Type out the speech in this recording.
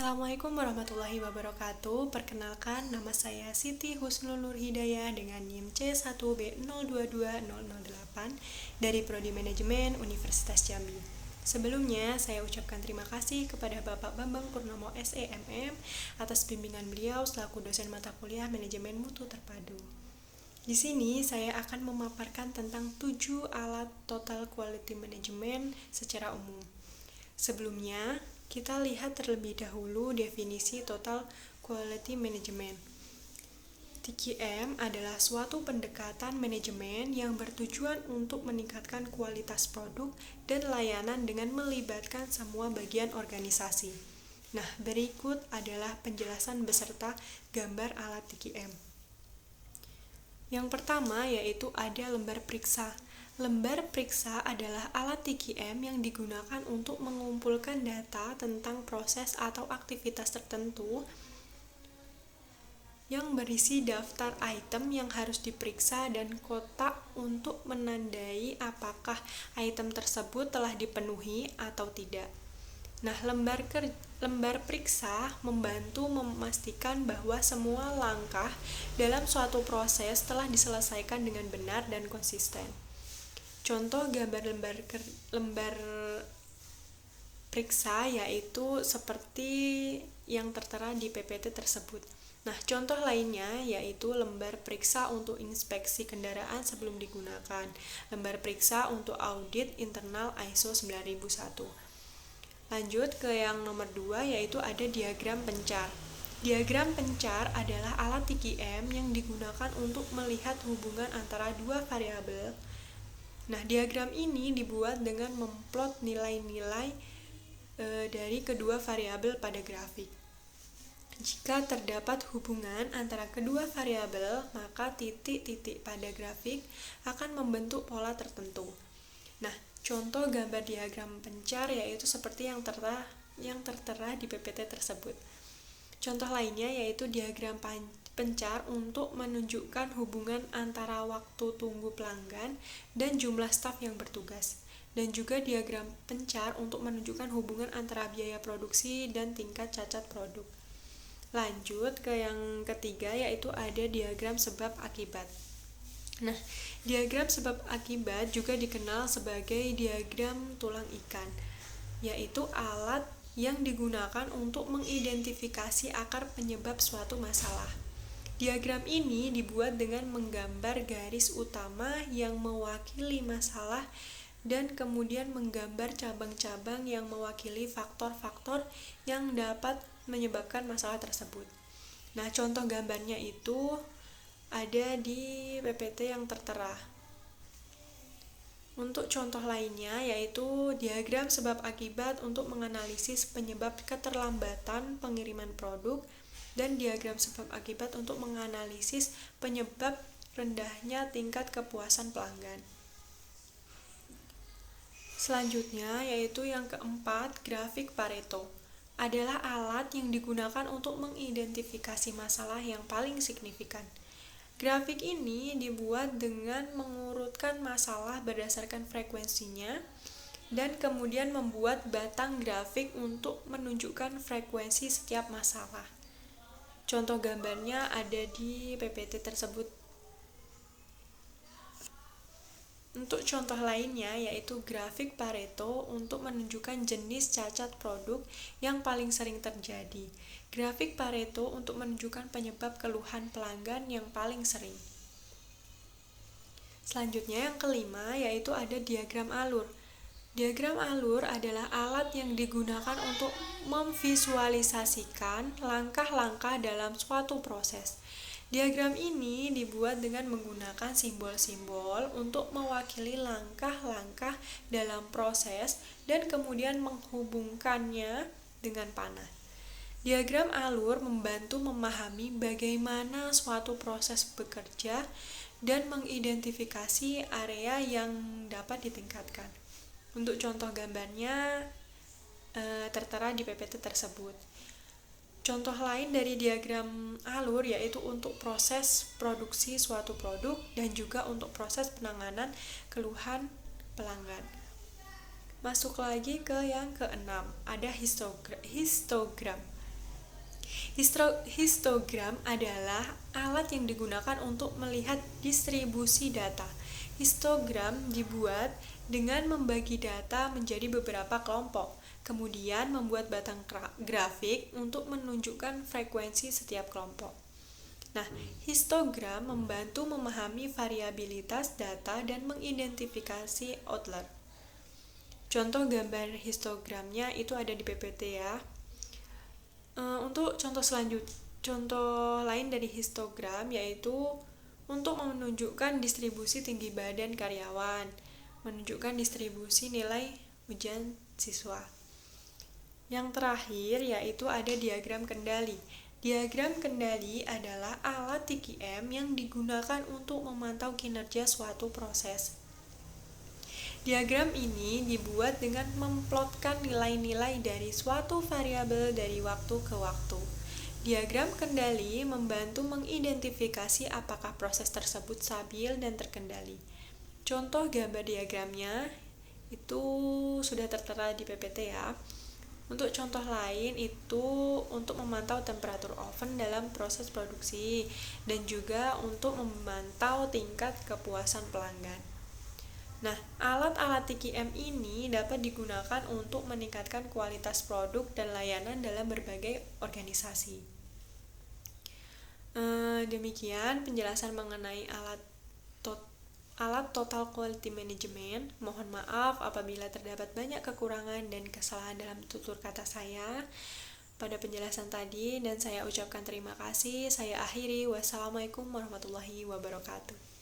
Assalamualaikum warahmatullahi wabarakatuh. Perkenalkan, nama saya Siti Husnul Nur Hidayah dengan NIM C1B022008 dari Prodi Manajemen Universitas Jambi. Sebelumnya, saya ucapkan terima kasih kepada Bapak Bambang Purnomo SEMM atas bimbingan beliau selaku dosen mata kuliah Manajemen Mutu Terpadu. Di sini saya akan memaparkan tentang 7 alat Total Quality Management secara umum. Sebelumnya, kita lihat terlebih dahulu definisi Total Quality Management. TQM adalah suatu pendekatan manajemen yang bertujuan untuk meningkatkan kualitas produk dan layanan dengan melibatkan semua bagian organisasi. Nah, berikut adalah penjelasan beserta gambar alat TQM. Yang pertama yaitu ada lembar periksa. Lembar periksa adalah alat TQM yang digunakan untuk mengumpulkan data tentang proses atau aktivitas tertentu yang berisi daftar item yang harus diperiksa dan kotak untuk menandai apakah item tersebut telah dipenuhi atau tidak. Nah, lembar periksa membantu memastikan bahwa semua langkah dalam suatu proses telah diselesaikan dengan benar dan konsisten. Contoh gambar lembar periksa yaitu seperti yang tertera di PPT tersebut. Nah, contoh lainnya yaitu lembar periksa untuk inspeksi kendaraan sebelum digunakan, lembar periksa untuk audit internal ISO 9001. Lanjut ke yang nomor 2 yaitu ada diagram pencar. Diagram pencar adalah alat TQM yang digunakan untuk melihat hubungan antara dua variabel. Nah, diagram ini dibuat dengan memplot nilai-nilai dari kedua variabel pada grafik. Jika terdapat hubungan antara kedua variabel, maka titik-titik pada grafik akan membentuk pola tertentu. Nah, contoh gambar diagram pencar yaitu seperti yang tertera di PPT tersebut. Contoh lainnya yaitu diagram pencar untuk menunjukkan hubungan antara waktu tunggu pelanggan dan jumlah staf yang bertugas. Dan juga diagram pencar untuk menunjukkan hubungan antara biaya produksi dan tingkat cacat produk. Lanjut ke yang ketiga yaitu ada diagram sebab akibat. Nah, diagram sebab akibat juga dikenal sebagai diagram tulang ikan, yaitu alat yang digunakan untuk mengidentifikasi akar penyebab suatu masalah. Diagram ini dibuat dengan menggambar garis utama yang mewakili masalah dan kemudian menggambar cabang-cabang yang mewakili faktor-faktor yang dapat menyebabkan masalah tersebut. Nah, contoh gambarnya itu ada di PPT yang tertera. Untuk contoh lainnya yaitu diagram sebab akibat untuk menganalisis penyebab keterlambatan pengiriman produk dan diagram sebab akibat untuk menganalisis penyebab rendahnya tingkat kepuasan pelanggan. Selanjutnya yaitu yang keempat, grafik Pareto adalah alat yang digunakan untuk mengidentifikasi masalah yang paling signifikan. Grafik ini dibuat dengan mengurutkan masalah berdasarkan frekuensinya dan kemudian membuat batang grafik untuk menunjukkan frekuensi setiap masalah. Contoh gambarnya ada di PPT tersebut. Untuk contoh lainnya yaitu grafik Pareto untuk menunjukkan jenis cacat produk yang paling sering terjadi. Grafik Pareto untuk menunjukkan penyebab keluhan pelanggan yang paling sering. Selanjutnya yang kelima yaitu ada diagram alur. Diagram alur adalah alat yang digunakan untuk memvisualisasikan langkah-langkah dalam suatu proses. Diagram ini dibuat dengan menggunakan simbol-simbol untuk mewakili langkah-langkah dalam proses dan kemudian menghubungkannya dengan panah. Diagram alur membantu memahami bagaimana suatu proses bekerja dan mengidentifikasi area yang dapat ditingkatkan. Untuk contoh gambarnya tertera di PPT tersebut. Contoh lain dari diagram alur yaitu untuk proses produksi suatu produk dan juga untuk proses penanganan keluhan pelanggan. Masuk lagi ke yang keenam, ada histogram. Histogram adalah alat yang digunakan untuk melihat distribusi data. Histogram dibuat dengan membagi data menjadi beberapa kelompok, kemudian membuat batang grafik untuk menunjukkan frekuensi setiap kelompok. Nah, histogram membantu memahami variabilitas data dan mengidentifikasi outlier. Contoh gambar histogramnya itu ada di PPT ya. Untuk contoh lain dari histogram yaitu untuk menunjukkan distribusi tinggi badan karyawan, menunjukkan distribusi nilai ujian siswa. Yang terakhir yaitu ada diagram kendali. Diagram kendali adalah alat TQM yang digunakan untuk memantau kinerja suatu proses. Diagram ini dibuat dengan memplotkan nilai-nilai dari suatu variabel dari waktu ke waktu. Diagram kendali membantu mengidentifikasi apakah proses tersebut stabil dan terkendali. Contoh gambar diagramnya itu sudah tertera di PPT ya. Untuk contoh lain itu untuk memantau temperatur oven dalam proses produksi dan juga untuk memantau tingkat kepuasan pelanggan. Nah, alat-alat TQM ini dapat digunakan untuk meningkatkan kualitas produk dan layanan dalam berbagai organisasi. Demikian penjelasan mengenai alat Total Quality Management. Mohon maaf apabila terdapat banyak kekurangan dan kesalahan dalam tutur kata saya pada penjelasan tadi, dan saya ucapkan terima kasih. Saya akhiri. Wassalamualaikum warahmatullahi wabarakatuh.